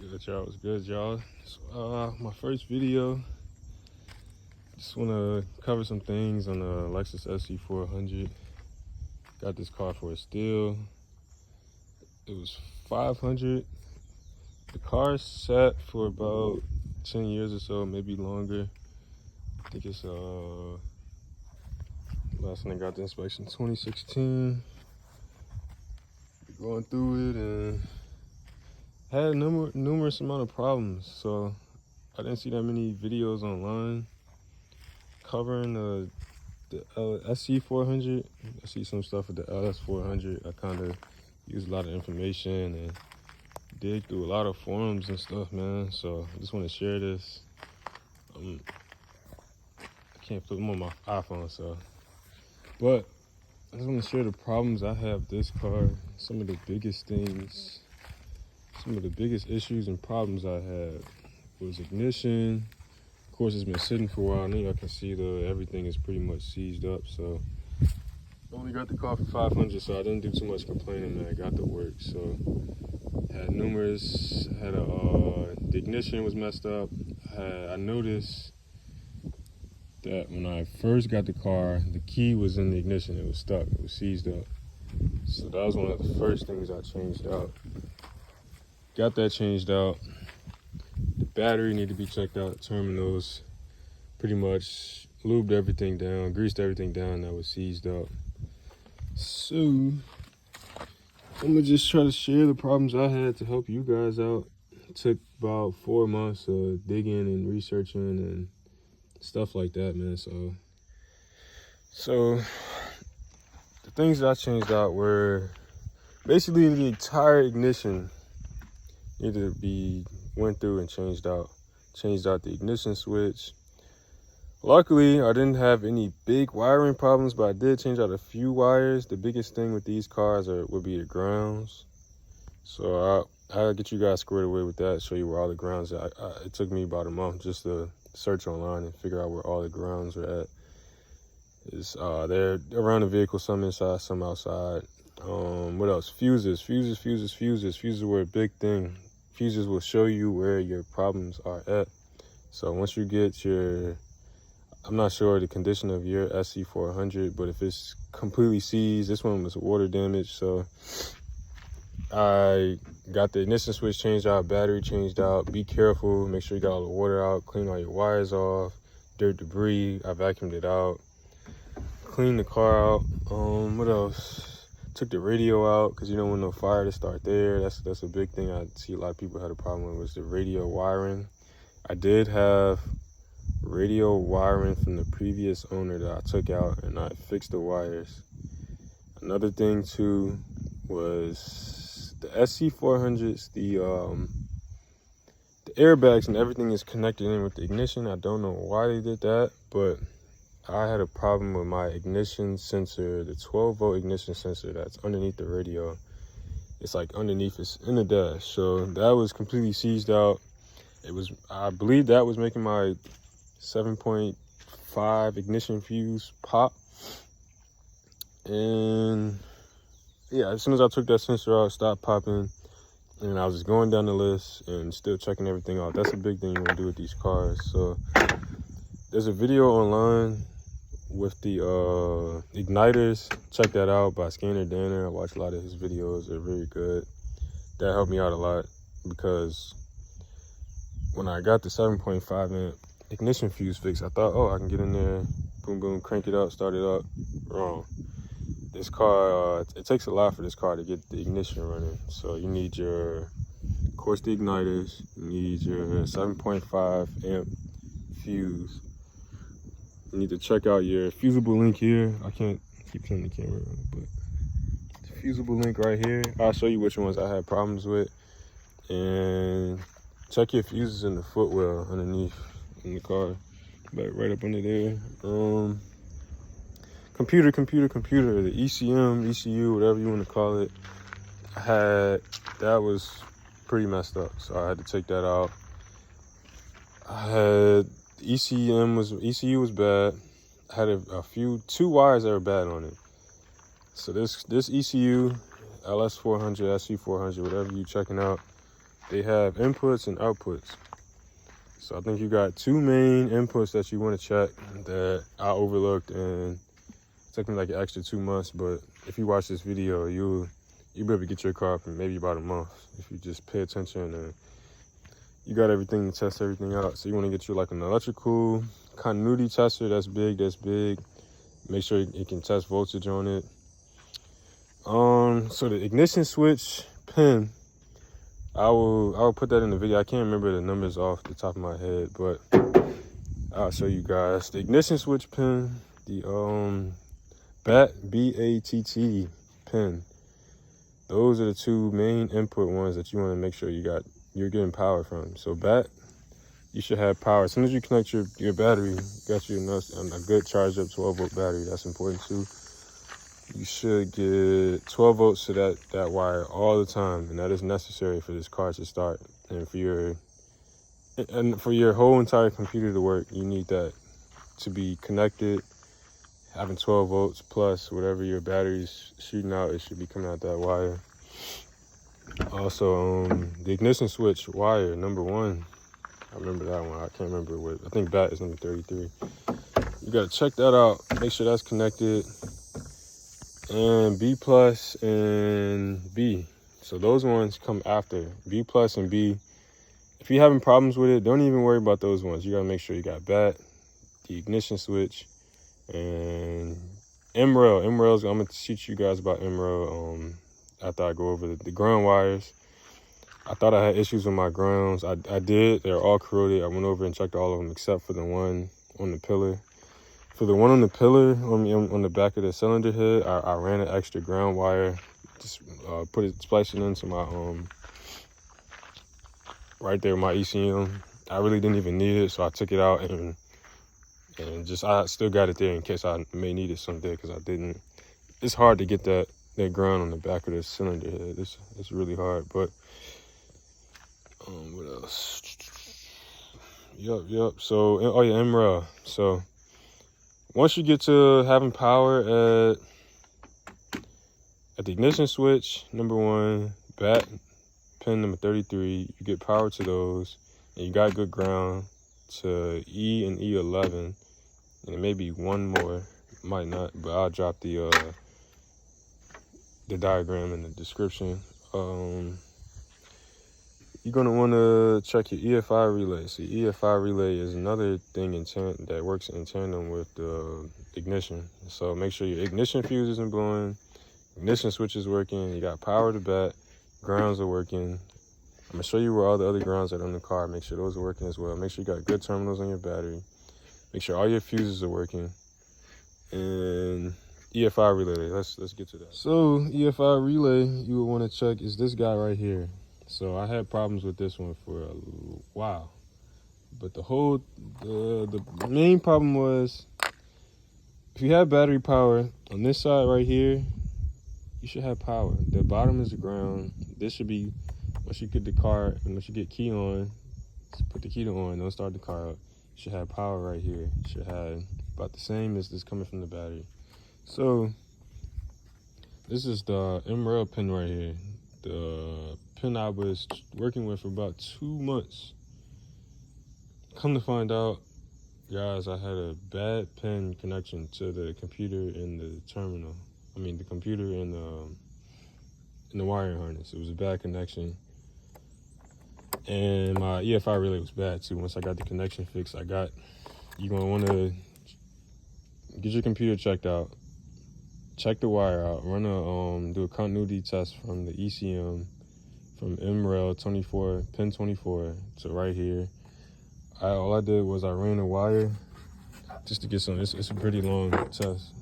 What's good, y'all? My first video. Just want to cover some things on the Lexus Sc400. Got this car for a steal. It was $500. The car sat for about 10 years or so, maybe longer. I think it's last time I got the inspection, 2016. Going through it and had a numerous amount of problems. So I didn't see that many videos online covering the Sc400. I see some stuff with the LS400. I kind of used a lot of information and dig through a lot of forums and stuff, man. So I just want to share this. I can't flip them on my iPhone, but I just want to share the problems I have with this car. Some of the biggest things, some of the biggest issues and problems I had was ignition. Of course, it's been sitting for a while. Now y'all can see everything is pretty much seized up. So I only got the car for $500, so I didn't do too much complaining, man. I got to work. So had the ignition was messed up. I noticed that when I first got the car, the key was in the ignition. It was stuck. It was seized up. So that was one of the first things I changed out. Got that changed out. The battery needed to be checked out. The terminals, pretty much lubed everything down, greased everything down that was seized up. So I'm gonna just try to share the problems I had to help you guys out. It took about 4 months of digging and researching and stuff like that, man. So the things that I changed out were basically the entire ignition needed to be went through and changed out. Changed out the ignition switch. Luckily, I didn't have any big wiring problems, but I did change out a few wires. The biggest thing with these cars would be the grounds. So I'll get you guys squared away with that, show you where all the grounds are. It took me about a month just to search online and figure out where all the grounds are at. They're around the vehicle, some inside, some outside. What else? Fuses. Fuses were a big thing. Fuses will show you where your problems are at. So once you get I'm not sure the condition of your Sc400, but if it's completely seized, this one was water damage. So I got the ignition switch changed out, battery changed out. Be careful, make sure you got all the water out, clean all your wires off, dirt, debris, I vacuumed it out. Clean the car out. What else? Took the radio out because you don't want no fire to start there. That's a big thing I see a lot of people had a problem with, was the radio wiring. I did have radio wiring from the previous owner that I took out, and I fixed the wires. Another thing too was the Sc400s, the airbags and everything is connected in with the ignition. I don't know why they did that, but I had a problem with my ignition sensor, the 12-volt ignition sensor that's underneath the radio. It's like underneath, it's in the dash. So that was completely seized out. I believe that was making my 7.5 ignition fuse pop. And yeah, as soon as I took that sensor out, it stopped popping. And I was just going down the list and still checking everything out. That's a big thing you want to do with these cars. So there's a video online with the igniters. Check that out by Scanner Danner. I watched a lot of his videos. They're very good. That helped me out a lot because when I got the 7.5 amp ignition fuse fix, I thought, oh, I can get in there, boom, boom, crank it up, start it up. Wrong. This car, it takes a lot for this car to get the ignition running. So you need of course, the igniters. You need your 7.5 amp fuse. You need to check out your fusible link here. I can't keep turning the camera on, but the fusible link right here. I'll show you which ones I had problems with. And check your fuses in the footwell underneath in the car, but right up under there. Computer, the ECM, ECU, whatever you want to call it. That was pretty messed up, so I had to take that out. ECU was bad. I had two wires that were bad on it. So this ECU, LS400, SC400, whatever you checking out, they have inputs and outputs. So I think you got two main inputs that you want to check that I overlooked, and it took me like an extra 2 months. But if you watch this video, you'll be able to get your car up in maybe about a month if you just pay attention and you got everything to test everything out. So you want to get you like an electrical continuity tester that's big. Make sure it can test voltage on it. So the ignition switch pin, I will put that in the video. I can't remember the numbers off the top of my head, but I'll show you guys. The ignition switch pin, the BATT pin. Those are the two main input ones that you want to make sure you're getting power from. So BAT, you should have power. As soon as you connect your battery, got you a good charged up 12-volt battery. That's important too. You should get 12 volts to that wire all the time, and that is necessary for this car to start. And for your whole entire computer to work, you need that to be connected. Having 12 volts plus whatever your battery's shooting out, it should be coming out that wire. Also, the ignition switch wire, number 1. I remember that one. I can't remember what. I think BAT is number 33. You gotta check that out. Make sure that's connected. And B plus and B. So those ones come after. B plus and B. If you're having problems with it, don't even worry about those ones. You gotta make sure you got BAT, the ignition switch, and MREL. MREL's, I'm gonna teach you guys about MREL after I go over the ground wires. I thought I had issues with my grounds. I did. They're all corroded. I went over and checked all of them except for the one on the pillar. For the one on the pillar, on the back of the cylinder head, I ran an extra ground wire. Just spliced it into my right there, my ECM. I really didn't even need it, so I took it out and I still got it there in case I may need it someday, because I didn't. It's hard to get that ground on the back of the cylinder head. It's really hard, but what else? Yup. So, oh yeah, MREL. So once you get to having power at the ignition switch, number 1, BAT, pin number 33, you get power to those, and you got good ground to E and E11, and it may be one more, might not, but I'll drop the diagram in the description. You're gonna want to check your EFI relay. So EFI relay is another thing that works in tandem with the ignition. So make sure your ignition fuse isn't blowing, ignition switch is working, you got power to BAT, grounds are working. I'm gonna show you where all the other grounds are on the car. Make sure those are working as well. Make sure you got good terminals on your battery. Make sure all your fuses are working. And EFI relay, let's get to that. So EFI relay, you would want to check is this guy right here. So I had problems with this one for a while, but the main problem was, if you have battery power on this side right here, you should have power. The bottom is the ground. This should be, once you get the car, and once you get key on, put the key on, don't start the car up, you should have power right here. You should have about the same as this coming from the battery. So this is the MREL pin right here. The pin I was working with for about 2 months. Come to find out, guys, I had a bad pin connection to the computer in the terminal. I mean, the computer in the wiring harness. It was a bad connection. And my EFI relay was bad too. Once I got the connection fixed, you're gonna want to get your computer checked out. Check the wire out, do a continuity test from the ECM, from MREL 24, pin 24 to right here. All I did was I ran a wire just to get some, it's a pretty long test.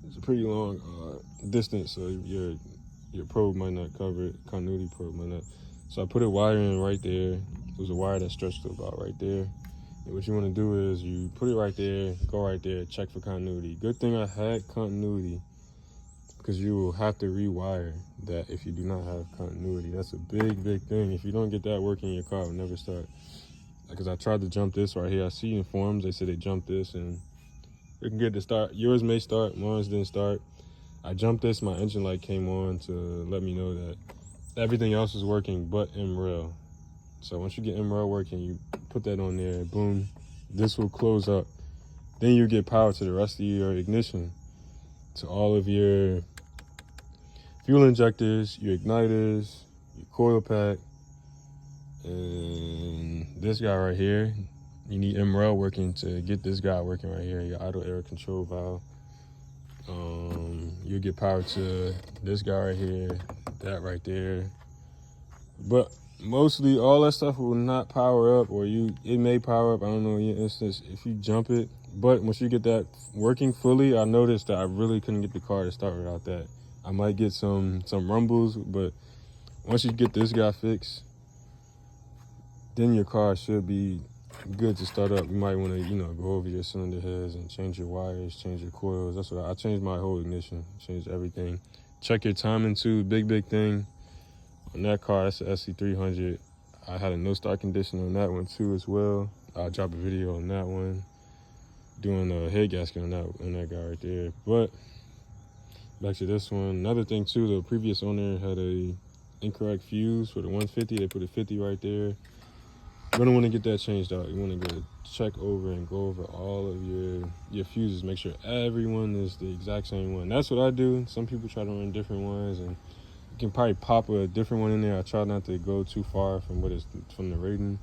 It's a pretty long distance, so your probe might not cover it, continuity probe might not. So I put a wire in right there. It was a wire that stretched to about right there. And what you want to do is you put it right there, go right there, check for continuity. Good thing I had continuity, because you will have to rewire that if you do not have continuity. That's a big thing. If you don't get that working, your car will never start. Because I tried to jump this right here. I see in forums, they say they jumped this and it can get to start. Yours may start, mine didn't start. I jumped this, my engine light came on to let me know that everything else is working but MREL. So once you get MRL working, you put that on there, boom, this will close up. Then you get power to the rest of your ignition, to all of your fuel injectors, your igniters, your coil pack, and this guy right here. You need MRL working to get this guy working right here, your idle air control valve. You'll get power to this guy right here, that right there. But mostly all that stuff will not power up, or it may power up, I don't know, in your instance, if you jump it. But once you get that working fully, I noticed that I really couldn't get the car to start without that. I might get some rumbles, but once you get this guy fixed, then your car should be good to start up. You might want to, go over your cylinder heads and change your wires, change your coils. That's what I changed my whole ignition, changed everything. Check your timing too, big thing. On that car, that's the Sc400. I had a no start condition on that one too as well. I'll drop a video on that one, doing a head gasket on that guy right there. But back to this one. Another thing too, the previous owner had a incorrect fuse for the 150. They put a 50 right there. You're gonna want to get that changed out. You want to go check over and go over all of your fuses. Make sure everyone is the exact same one. That's what I do. Some people try to run different ones, and you can probably pop a different one in there. I try not to go too far from from the rating.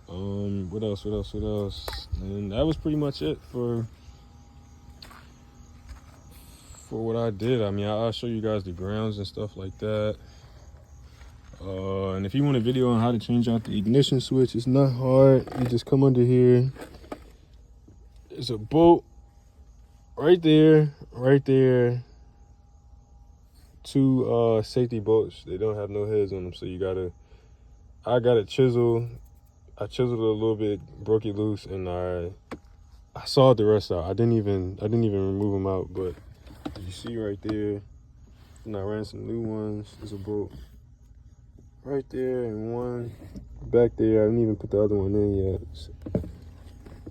What else? And that was pretty much it for what I did. I mean, I'll show you guys the grounds and stuff like that. And if you want a video on how to change out the ignition switch, it's not hard. You just come under here. There's a bolt right there. Two safety bolts. They don't have no heads on them, so I got it chiseled. I chiseled it a little bit, broke it loose, and I sawed the rest out. I didn't even remove them out, but you see right there, and I ran some new ones. There's a bolt right there and one back there. I didn't even put the other one in yet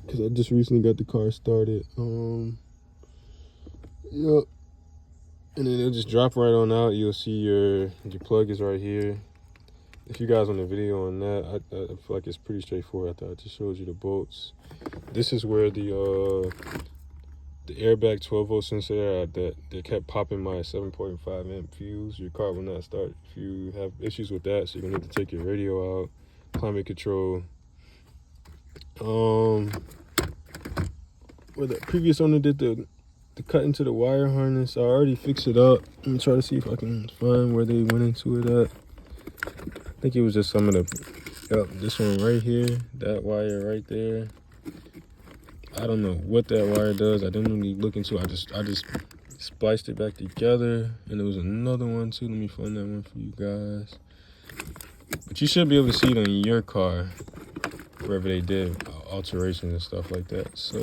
because I just recently got the car started. Yep. And then it'll just drop right on out. You'll see your plug is right here. If you guys want a video on that, I feel like it's pretty straightforward. I thought I just showed you the bolts. This is where the airbag 12-volt sensor that kept popping my 7.5 amp fuse. Your car will not start if you have issues with that, so you're gonna need to take your radio out, climate control. Where the previous owner did the cut into the wire harness, I already fixed it up. Let me try to see if I can find where they went into it at. I think it was just some of this one right here, that wire right there. I don't know what that wire does. I didn't really look into it. I just spliced it back together, and there was another one too. Let me find that one for you guys. But you should be able to see it on your car, wherever they did alterations and stuff like that. So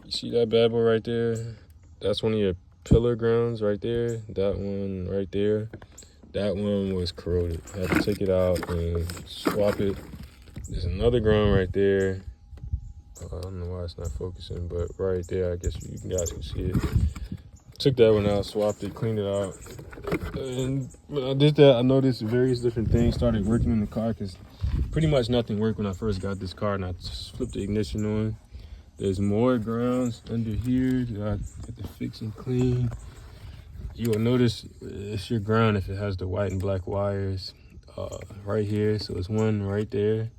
you see that bad boy right there? That's one of your pillar grounds right there. That one right there. That one was corroded. I had to take it out and swap it. There's another ground right there. I don't know why it's not focusing, but right there, I guess you guys can see it. Took that one out, swapped it, cleaned it out. And when I did that, I noticed various different things started working in the car, because pretty much nothing worked when I first got this car, and I just flipped the ignition on. There's more grounds under here that I had to fix and clean. You will notice it's your ground if it has the white and black wires right here. So it's one right there.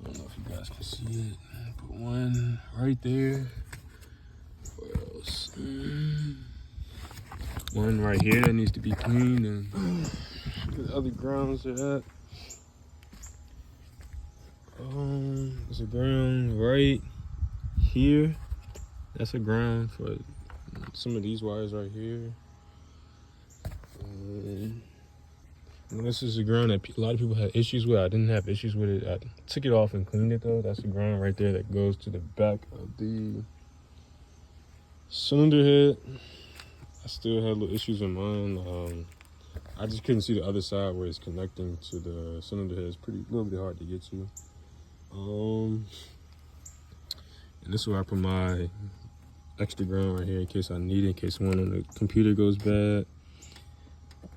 I don't know if you guys can see it. But one right there. Where else? One right here that needs to be cleaned, and the other grounds are at. There's a ground right here. That's a ground for some of these wires right here. And this is a ground that a lot of people had issues with. I didn't have issues with it. I took it off and cleaned it though. That's the ground right there that goes to the back of the cylinder head. I still had little issues with mine. I just couldn't see the other side where it's connecting to the cylinder head. It's a little bit hard to get to. And this is where I put my extra ground right here in case I need it, in case one on the computer goes bad.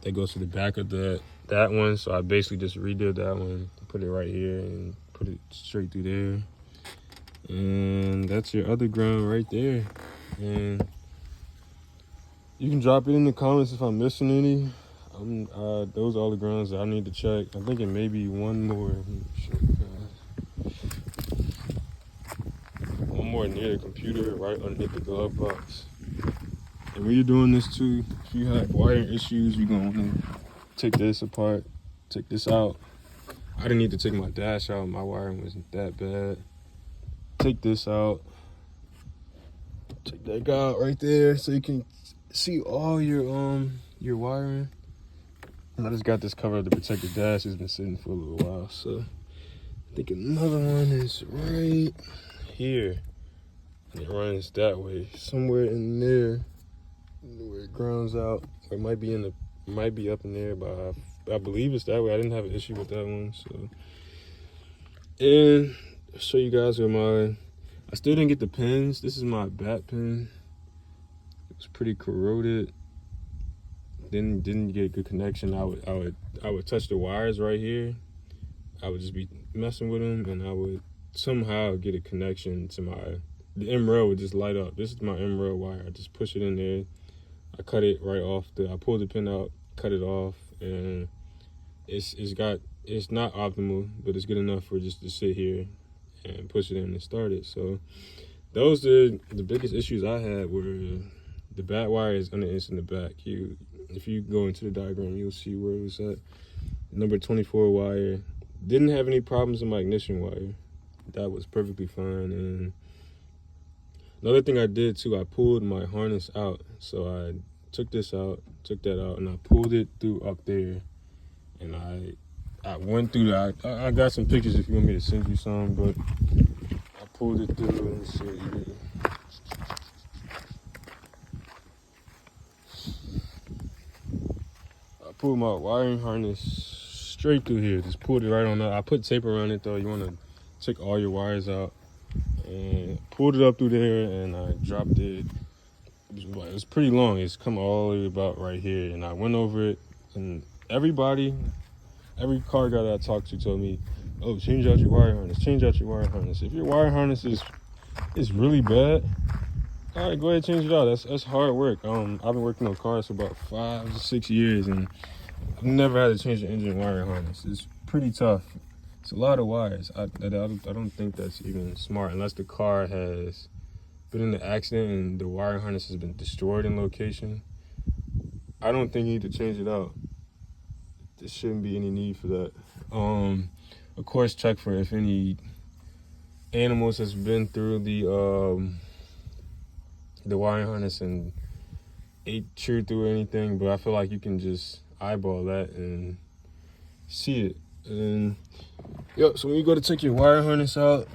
That goes to the back of that that one, so I basically just redid that one, put it right here and put it straight through there. And that's your other ground right there. And you can drop it in the comments if I'm missing any. Those are all the grounds that I need to check. I'm thinking maybe one more. One more near the computer, right underneath the glove box. And when you're doing this too, if you have wiring issues, you're gonna want to take this apart, take this out. I didn't need to take my dash out. My wiring wasn't that bad. Take this out. Take that guy out right there so you can see all your wiring. And I just got this cover to protect the dash. It's been sitting for a little while, so I think another one is right here. And it runs that way, somewhere in there, where it grounds out. It might be up in there, but I believe it's that way. I didn't have an issue with that one, so. And I'll show you guys where I still didn't get the pins. This is my bat pin. It was pretty corroded. Didn't get a good connection. I would touch the wires right here. I would just be messing with them, and I would somehow get a connection to the M-rail would just light up. This is my M-rail wire. I just push it in there. I cut it right off. I pulled the pin out, cut it off, and it's not optimal, but it's good enough for just to sit here and push it in and start it. So those are the biggest issues I had. Were the bat wire is in the back. If you go into the diagram, you'll see where it was at. Number 24 wire. Didn't have any problems in my ignition wire. That was perfectly fine. And another thing I did too, I pulled my harness out. So I took this out, took that out, and I pulled it through up there. And I went through that. I got some pictures if you want me to send you some, but I pulled it through. Let me see here. I pulled my wiring harness straight through here. Just pulled it right on up. I put tape around it though. You want to take all your wires out. And pulled it up through there, and I dropped it. It was pretty long. It's come all the way about right here, and I went over it. And every car guy that I talked to told me, "Oh, change out your wire harness. Change out your wire harness. If your wire harness is really bad, all right, go ahead and change it out. That's hard work. I've been working on cars for about 5 to 6 years, and I've never had to change the engine wire harness. It's pretty tough. It's a lot of wires. I don't think that's even smart unless the car has been in an accident and the wire harness has been destroyed in location. I don't think you need to change it out. There shouldn't be any need for that. Of course, check for if any animals has been through the wire harness and chewed through anything, but I feel like you can just eyeball that and see it. And so when you go to take your wire harness out,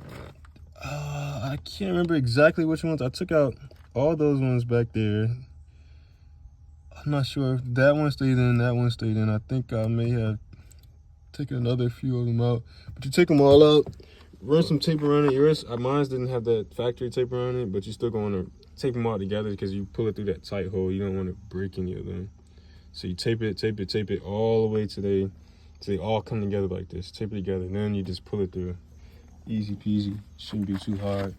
I can't remember exactly which ones. I took out all those ones back there. I'm not sure if that one stayed in, that one stayed in. I think I may have taken another few of them out. But you take them all out, run some tape around it. Mine didn't have that factory tape around it, but you still going to tape them all together because you pull it through that tight hole. You don't want to break any of them. So you tape it all the way to they all come together like this. Tape it together, and then you just pull it through. Easy peasy. Shouldn't be too hard.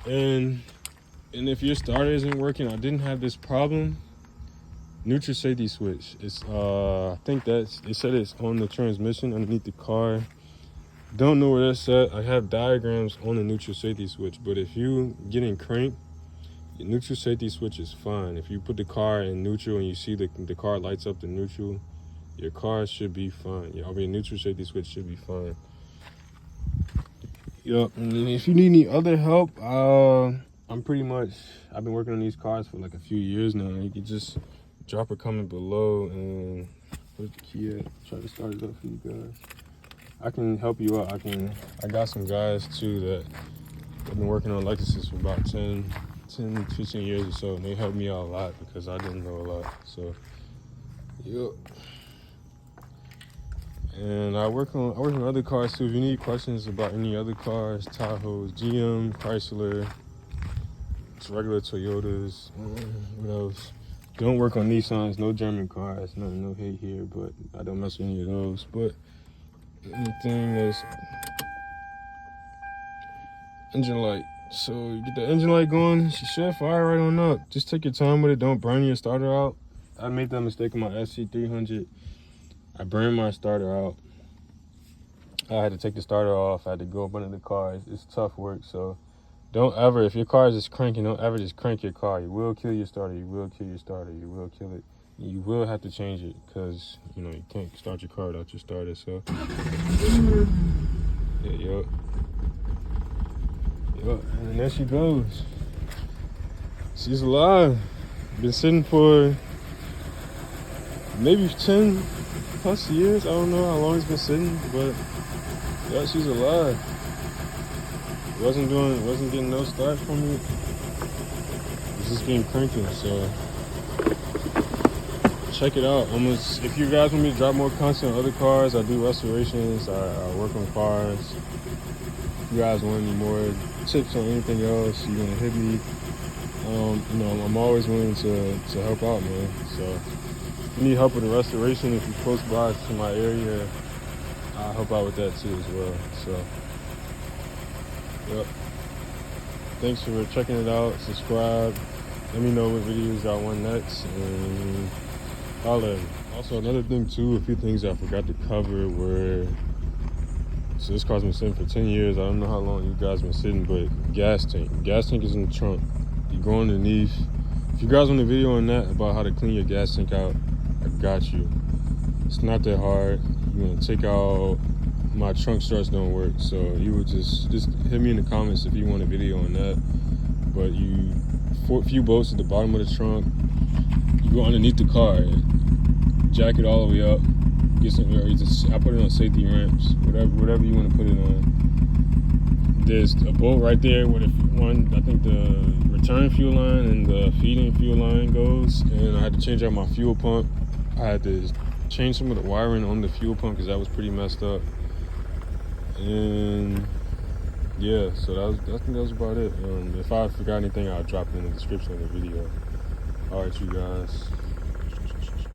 And if your starter isn't working, I didn't have this problem. Neutral safety switch. It's I think it said it's on the transmission underneath the car. Don't know where that's at. I have diagrams on the neutral safety switch, but if you getting cranked, the neutral safety switch is fine. If you put the car in neutral and you see the car lights up to neutral, your car should be fine. Neutral safety switch should be fine. Yep. And if you need any other help, I've been working on these cars for like a few years now. You can just drop a comment below and put the key at. Try to start it up for you guys. I can help you out. I got some guys too that have been working on Lexuses for about 10, 15 years or so, and they helped me out a lot because I didn't know a lot. So, yep. And I work on other cars too. If you need questions about any other cars, Tahoes, GM, Chrysler, regular Toyotas, what else? Don't work on Nissans, no German cars, no hate here, but I don't mess with any of those. But anything is engine light. So you get the engine light going, she should fire right on up. Just take your time with it, don't burn your starter out. I made that mistake with my Sc400. I burned my starter out. I had to take the starter off, I had to go up under the car. It's tough work, so don't ever, if your car is just cranking, don't ever just crank your car. You will kill your starter, you will kill your starter, you will kill it. You will have to change it, because, you know, you can't start your car without your starter, so. Yeah, yup. And there she goes. She's alive. Been sitting for maybe 10 plus years. I don't know how long it's been sitting, but yeah, she's alive. Wasn't getting no start from it. It's just been cranking, so check it out. If you guys want me to drop more content on other cars, I do restorations, I work on cars. If you guys want any more tips on anything else, you're gonna hit me. You know, I'm always willing to help out, man. So if you need help with the restoration, if you're close by to my area, I'll help out with that too as well. So yep. Thanks for checking it out. Subscribe. Let me know what videos I want next, and holla. Also, another thing too, a few things I forgot to cover were, so this car's been sitting for 10 years. I don't know how long you guys been sitting, but gas tank. Gas tank is in the trunk. You go underneath. If you guys want a video on that, about how to clean your gas tank out, I got you. It's not that hard. You're gonna take out, my trunk struts don't work, so you would just hit me in the comments if you want a video on that. But you, for a few bolts at the bottom of the trunk, you go underneath the car, jack it all the way up, get some, I put it on safety ramps, whatever you want to put it on. There's a bolt right there where I think the return fuel line and the feeding fuel line goes, and I had to change out my fuel pump. I had to change some of the wiring on the fuel pump because that was pretty messed up. And yeah, so I think that was about it. If I forgot anything, I'll drop it in the description of the video. All right, you guys.